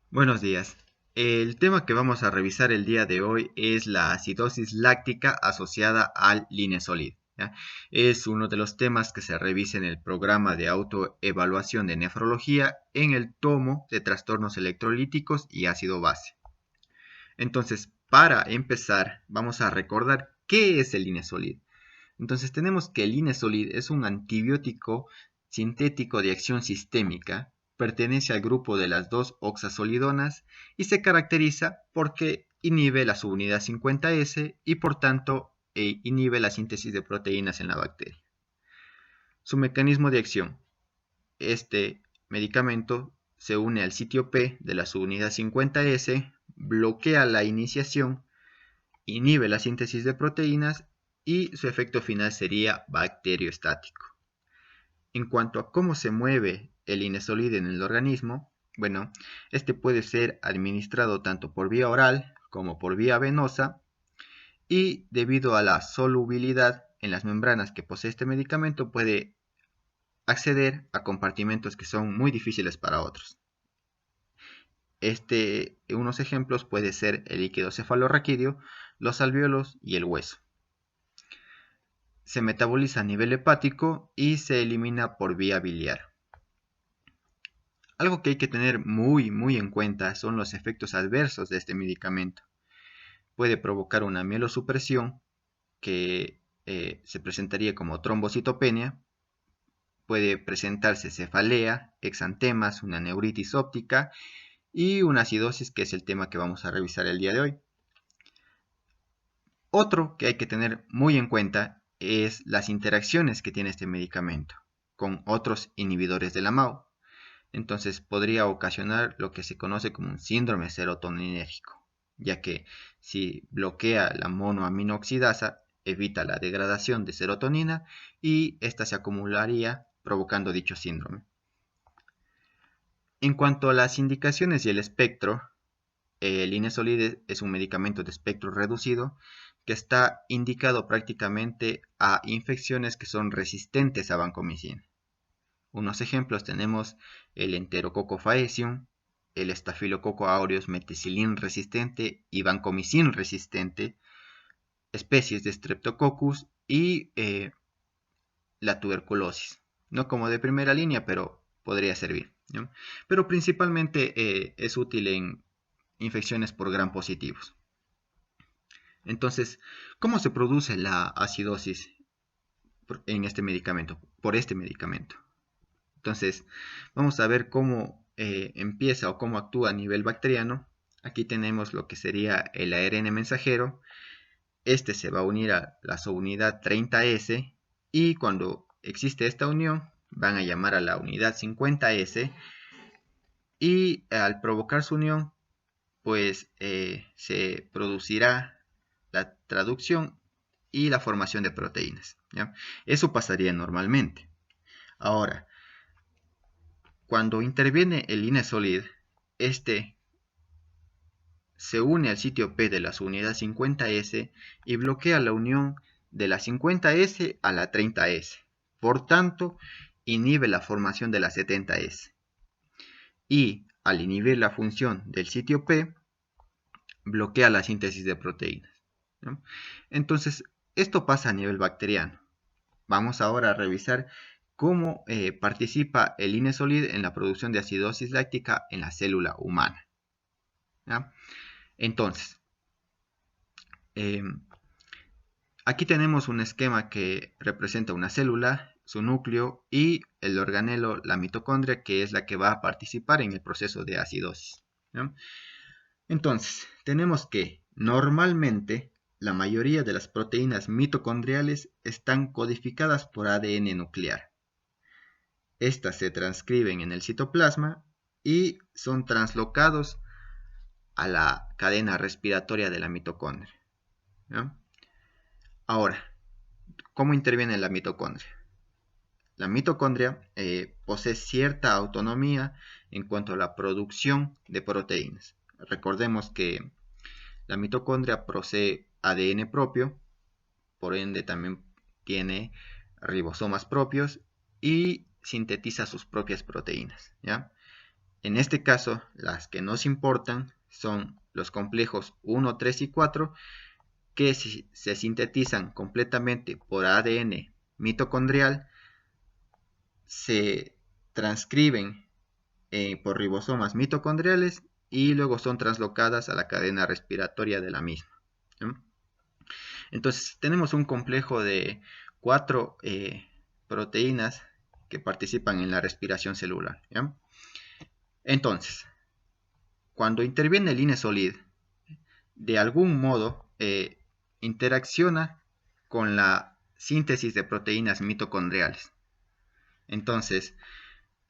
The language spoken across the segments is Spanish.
Buenos días. El tema que vamos a revisar el día de hoy es la acidosis láctica asociada al linezolid, ¿ya? Es uno de los temas que se revisa en el programa de autoevaluación de nefrología en el tomo de trastornos electrolíticos y ácido base. Entonces, para empezar, vamos a recordar qué es el linezolid. Entonces, tenemos que el linezolid es un antibiótico sintético de acción sistémica, pertenece al grupo de las 2-oxazolidonas y se caracteriza porque inhibe la subunidad 50S y por tanto inhibe la síntesis de proteínas en la bacteria. Su mecanismo de acción. Este medicamento se une al sitio P de la subunidad 50S, bloquea la iniciación, inhibe la síntesis de proteínas y su efecto final sería bacteriostático. En cuanto a cómo se mueve el linezolid en el organismo, bueno, este puede ser administrado tanto por vía oral como por vía venosa y debido a la solubilidad en las membranas que posee este medicamento puede acceder a compartimentos que son muy difíciles para otros. Unos ejemplos puede ser el líquido cefalorraquídeo, los alvéolos y el hueso. Se metaboliza a nivel hepático y se elimina por vía biliar. Algo que hay que tener muy en cuenta son los efectos adversos de este medicamento. Puede provocar una mielosupresión que se presentaría como trombocitopenia, puede presentarse cefalea, exantemas, una neuritis óptica y una acidosis, que es el tema que vamos a revisar el día de hoy. Otro que hay que tener muy en cuenta es las interacciones que tiene este medicamento con otros inhibidores de la MAO. Entonces podría ocasionar lo que se conoce como un síndrome serotoninérgico, ya que si bloquea la monoaminoxidasa, evita la degradación de serotonina y esta se acumularía provocando dicho síndrome. En cuanto a las indicaciones y el espectro, el linezolid es un medicamento de espectro reducido que está indicado prácticamente a infecciones que son resistentes a vancomicina. Unos ejemplos tenemos el Enterococo faecium, el Staphylococcus aureus meticilin resistente y vancomicin resistente, especies de Streptococcus y la tuberculosis. No como de primera línea, pero podría servir, ¿no? Pero principalmente es útil en infecciones por gram positivos. Entonces, ¿cómo se produce la acidosis en este medicamento? Por este medicamento. Entonces, vamos a ver cómo empieza o cómo actúa a nivel bacteriano. Aquí tenemos lo que sería el ARN mensajero. Este se va a unir a la subunidad 30S y cuando existe esta unión van a llamar a la unidad 50S y al provocar su unión pues se producirá la traducción y la formación de proteínas, ¿ya? Eso pasaría normalmente. Ahora, cuando interviene el linezolid, este se une al sitio P de la subunidad 50S y bloquea la unión de la 50S a la 30S. Por tanto, inhibe la formación de la 70S. Y al inhibir la función del sitio P, bloquea la síntesis de proteínas, ¿no? Entonces, esto pasa a nivel bacteriano. Vamos ahora a revisar cómo participa el linezolid en la producción de acidosis láctica en la célula humana, ¿ya? Entonces, eh, aquí tenemos un esquema que representa una célula, su núcleo y el organelo, la mitocondria, que es la que va a participar en el proceso de acidosis, ¿no? Entonces, tenemos que normalmente la mayoría de las proteínas mitocondriales están codificadas por ADN nuclear. Estas se transcriben en el citoplasma y son translocados a la cadena respiratoria de la mitocondria, ¿no? Ahora, ¿cómo interviene la mitocondria? La mitocondria posee cierta autonomía en cuanto a la producción de proteínas. Recordemos que la mitocondria posee ADN propio, por ende también tiene ribosomas propios y sintetiza sus propias proteínas, ¿ya? En este caso, las que nos importan son los complejos 1, 3 y 4, que se sintetizan completamente por ADN mitocondrial, se transcriben por ribosomas mitocondriales y luego son translocadas a la cadena respiratoria de la misma. ¿No? Entonces tenemos un complejo de 4 proteínas que participan en la respiración celular. ¿Ya? Entonces, cuando interviene el Inesolid, de algún modo interacciona con la síntesis de proteínas mitocondriales. Entonces,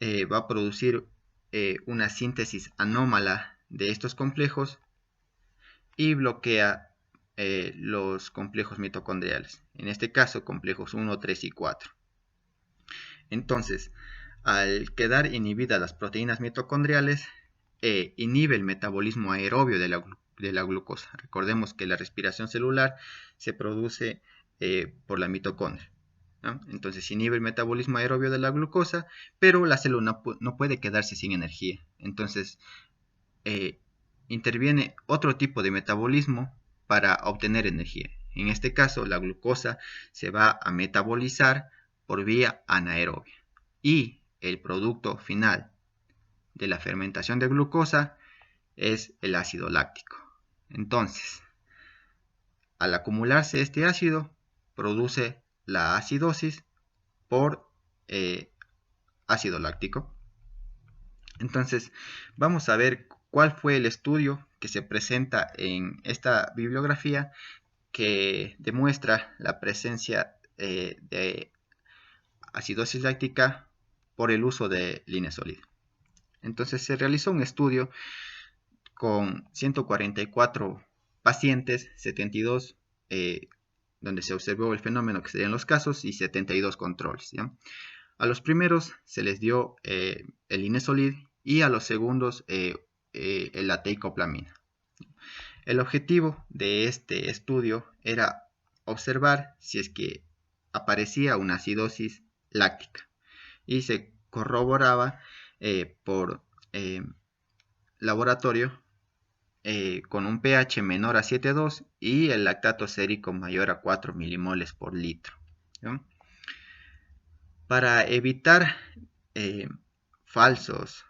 va a producir una síntesis anómala de estos complejos y bloquea los complejos mitocondriales. En este caso, complejos 1, 3 y 4. Entonces, al quedar inhibidas las proteínas mitocondriales, inhibe el metabolismo aerobio de la glucosa. Recordemos que la respiración celular se produce por la mitocondria, ¿no? Entonces inhibe el metabolismo aerobio de la glucosa, pero la célula no puede quedarse sin energía. Entonces interviene otro tipo de metabolismo para obtener energía. En este caso, la glucosa se va a metabolizar por vía anaerobia. Y el producto final de la fermentación de glucosa es el ácido láctico. Entonces, al acumularse este ácido, produce la acidosis por ácido láctico. Entonces, vamos a ver cuál fue el estudio que se presenta en esta bibliografía que demuestra la presencia de acidosis láctica por el uso de Inesolid. Entonces, se realizó un estudio con 144 pacientes, 72 donde se observó el fenómeno que serían los casos y 72 controles. ¿Ya? A los primeros se les dio el Inesolid y a los segundos la teicoplamina. El objetivo de este estudio era observar si es que aparecía una acidosis láctica y se corroboraba por laboratorio con un pH menor a 7,2 y el lactato sérico mayor a 4 milimoles por litro. ¿Sí? Para evitar falsas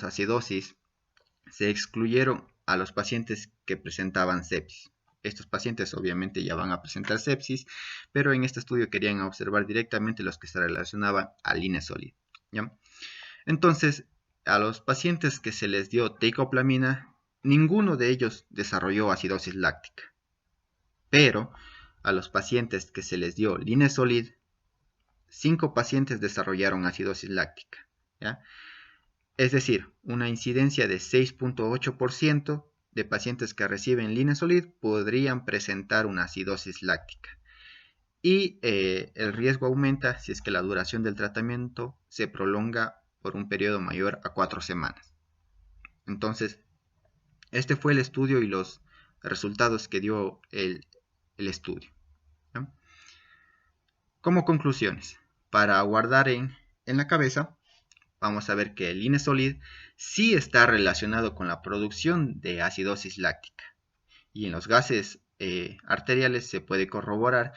acidosis, se excluyeron a los pacientes que presentaban sepsis. Estos pacientes obviamente ya van a presentar sepsis, pero en este estudio querían observar directamente los que se relacionaban al Inesolid. ¿Ya? Entonces, a los pacientes que se les dio teicoplamina, ninguno de ellos desarrolló acidosis láctica. Pero a los pacientes que se les dio Inesolid, 5 pacientes desarrollaron acidosis láctica. ¿Ya? Es decir, una incidencia de 6.8% de pacientes que reciben Inesolid podrían presentar una acidosis láctica. Y el riesgo aumenta si es que la duración del tratamiento se prolonga por un periodo mayor a 4 semanas. Entonces, este fue el estudio y los resultados que dio el estudio. ¿No? Como conclusiones, para guardar en la cabeza, vamos a ver que el Inesolid sí está relacionado con la producción de acidosis láctica. Y en los gases arteriales se puede corroborar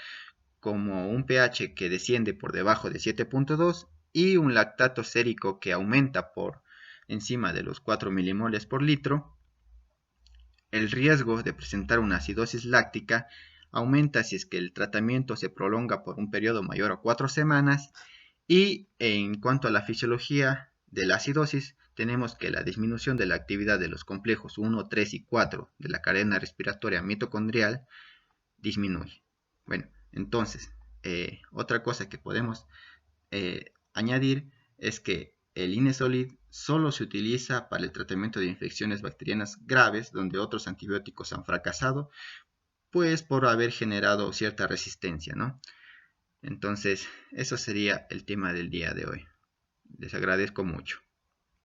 como un pH que desciende por debajo de 7.2 y un lactato sérico que aumenta por encima de los 4 milimoles por litro. El riesgo de presentar una acidosis láctica aumenta si es que el tratamiento se prolonga por un periodo mayor a 4 semanas. Y en cuanto a la fisiología de la acidosis, tenemos que la disminución de la actividad de los complejos 1, 3 y 4 de la cadena respiratoria mitocondrial disminuye. Bueno, entonces, otra cosa que podemos añadir es que el Inesolid solo se utiliza para el tratamiento de infecciones bacterianas graves donde otros antibióticos han fracasado, pues por haber generado cierta resistencia, ¿no? Entonces, eso sería el tema del día de hoy. Les agradezco mucho.